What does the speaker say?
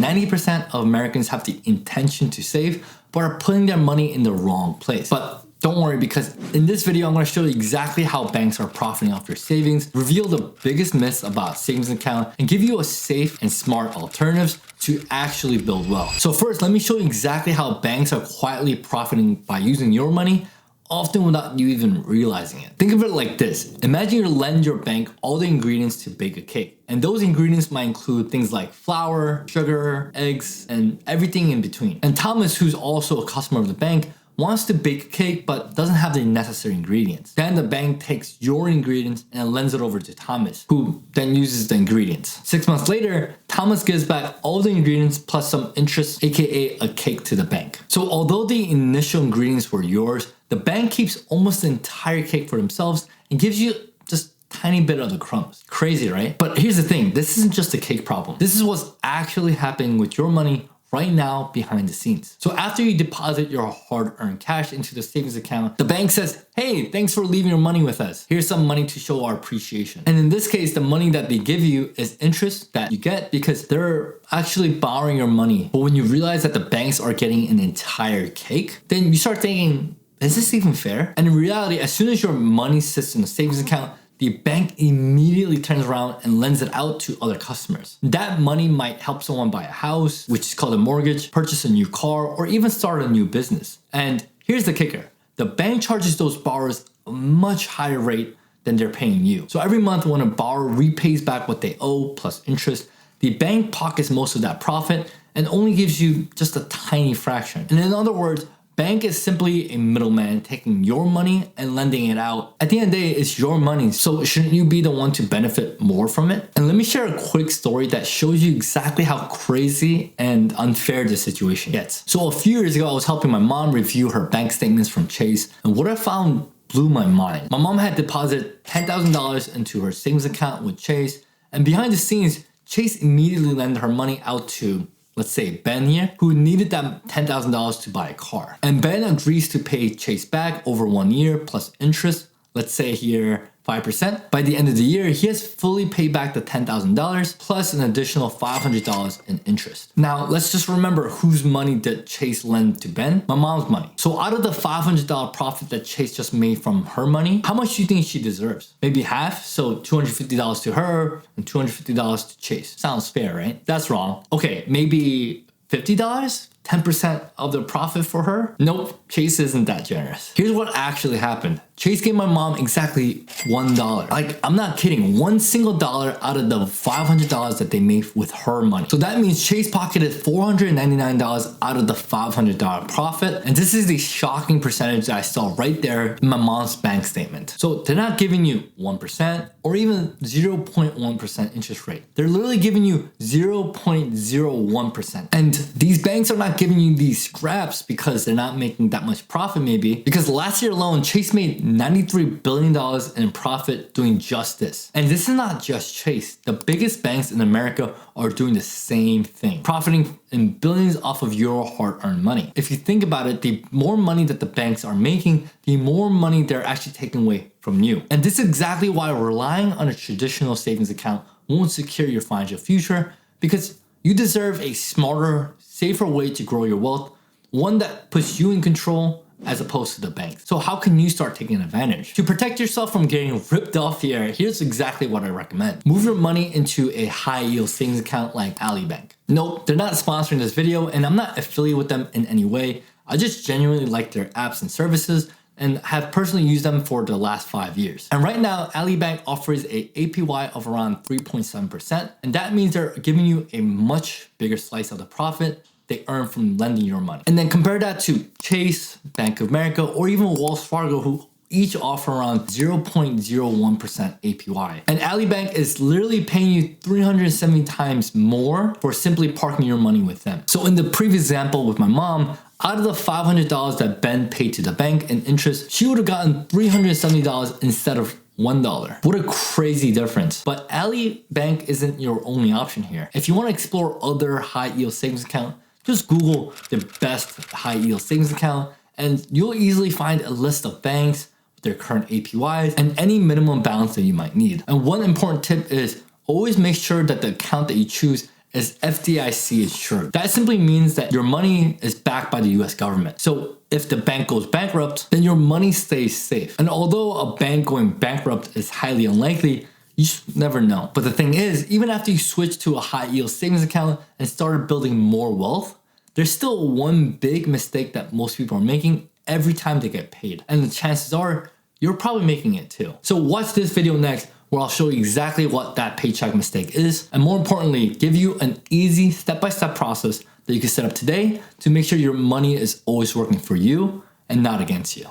90% of Americans have the intention to save, but are putting their money in the wrong place. But don't worry, because in this video, I'm going to show you exactly how banks are profiting off your savings, reveal the biggest myths about savings account, and give you a safe and smart alternatives to actually build wealth. So first, let me show you exactly how banks are quietly profiting by using your money, often without you even realizing it. Think of it like this. Imagine you lend your bank all the ingredients to bake a cake. And those ingredients might include things like flour, sugar, eggs, and everything in between. And Thomas, who's also a customer of the bank, wants to bake a cake but doesn't have the necessary ingredients. Then the bank takes your ingredients and lends it over to Thomas, who then uses the ingredients. 6 months later, Thomas gives back all the ingredients plus some interest, aka a cake, to the bank. So although the initial ingredients were yours, the bank keeps almost the entire cake for themselves and gives you just tiny bit of the crumbs. Crazy, right? But here's the thing, this isn't just a cake problem. This is what's actually happening with your money right now behind the scenes. So after you deposit your hard-earned cash into the savings account, the bank says, hey, thanks for leaving your money with us. Here's some money to show our appreciation. And in this case, the money that they give you is interest that you get because they're actually borrowing your money. But when you realize that the banks are getting an entire cake, then you start thinking, is this even fair? And in reality, as soon as your money sits in the savings account, the bank immediately turns around and lends it out to other customers. That money might help someone buy a house, which is called a mortgage, purchase a new car, or even start a new business. And here's the kicker. The bank charges those borrowers a much higher rate than they're paying you. So every month when a borrower repays back what they owe plus interest, the bank pockets most of that profit and only gives you just a tiny fraction. And in other words, bank is simply a middleman taking your money and lending it out. At the end of the day, it's your money, so shouldn't you be the one to benefit more from it? And let me share a quick story that shows you exactly how crazy and unfair this situation gets. So a few years ago, I was helping my mom review her bank statements from Chase, and what I found blew my mind. My mom had deposited $10,000 into her savings account with Chase, and behind the scenes, Chase immediately lent her money out to, let's say, Ben here, who needed that $10,000 to buy a car. And Ben agrees to pay Chase back over 1 year plus interest, let's say here 5%. By the end of the year, he has fully paid back the $10,000 plus an additional $500 in interest. Now, let's just remember whose money did Chase lend to Ben? My mom's money. So out of the $500 profit that Chase just made from her money, how much do you think she deserves? Maybe half, so $250 to her and $250 to Chase. Sounds fair, right? That's wrong. Okay, maybe $50? 10% of the profit for her? Nope, Chase isn't that generous. Here's what actually happened. Chase gave my mom exactly $1. Like, I'm not kidding, $1 single out of the $500 that they made with her money. So that means Chase pocketed $499 out of the $500 profit. And this is the shocking percentage that I saw right there in my mom's bank statement. So they're not giving you 1% or even 0.1% interest rate. They're literally giving you 0.01%. And these banks are not giving you these scraps because they're not making that much profit maybe. Because last year alone, Chase made $93 billion in profit doing just this. And this is not just Chase. The biggest banks in America are doing the same thing, profiting in billions off of your hard-earned money. If you think about it, the more money that the banks are making, the more money they're actually taking away from you. And this is exactly why relying on a traditional savings account won't secure your financial future, because you deserve a smarter, safer way to grow your wealth, one that puts you in control as opposed to the bank. So how can you start taking advantage? To protect yourself from getting ripped off here, here's exactly what I recommend. Move your money into a high yield savings account like Ali Bank. Nope, they're not sponsoring this video and I'm not affiliated with them in any way. I just genuinely like their apps and services and have personally used them for the last 5 years. And right now, Ali Bank offers a APY of around 3.7%. And that means they're giving you a much bigger slice of the profit they earn from lending your money. And then compare that to Chase, Bank of America, or even Wells Fargo, who each offer around 0.01% APY. And Ali Bank is literally paying you 370 times more for simply parking your money with them. So in the previous example with my mom, out of the $500 that Ben paid to the bank in interest, she would have gotten $370 instead of $1. What a crazy difference. But Ali Bank isn't your only option here. If you want to explore other high yield savings accounts, just Google the best high yield savings account and you'll easily find a list of banks with their current APYs and any minimum balance that you might need. And one important tip is always make sure that the account that you choose is FDIC insured. That simply means that your money is backed by the US government. So if the bank goes bankrupt, then your money stays safe. And although a bank going bankrupt is highly unlikely, you just never know. But the thing is, even after you switch to a high yield savings account and started building more wealth, there's still one big mistake that most people are making every time they get paid. And the chances are you're probably making it too. So watch this video next where I'll show you exactly what that paycheck mistake is, and more importantly, give you an easy step-by-step process that you can set up today to make sure your money is always working for you and not against you.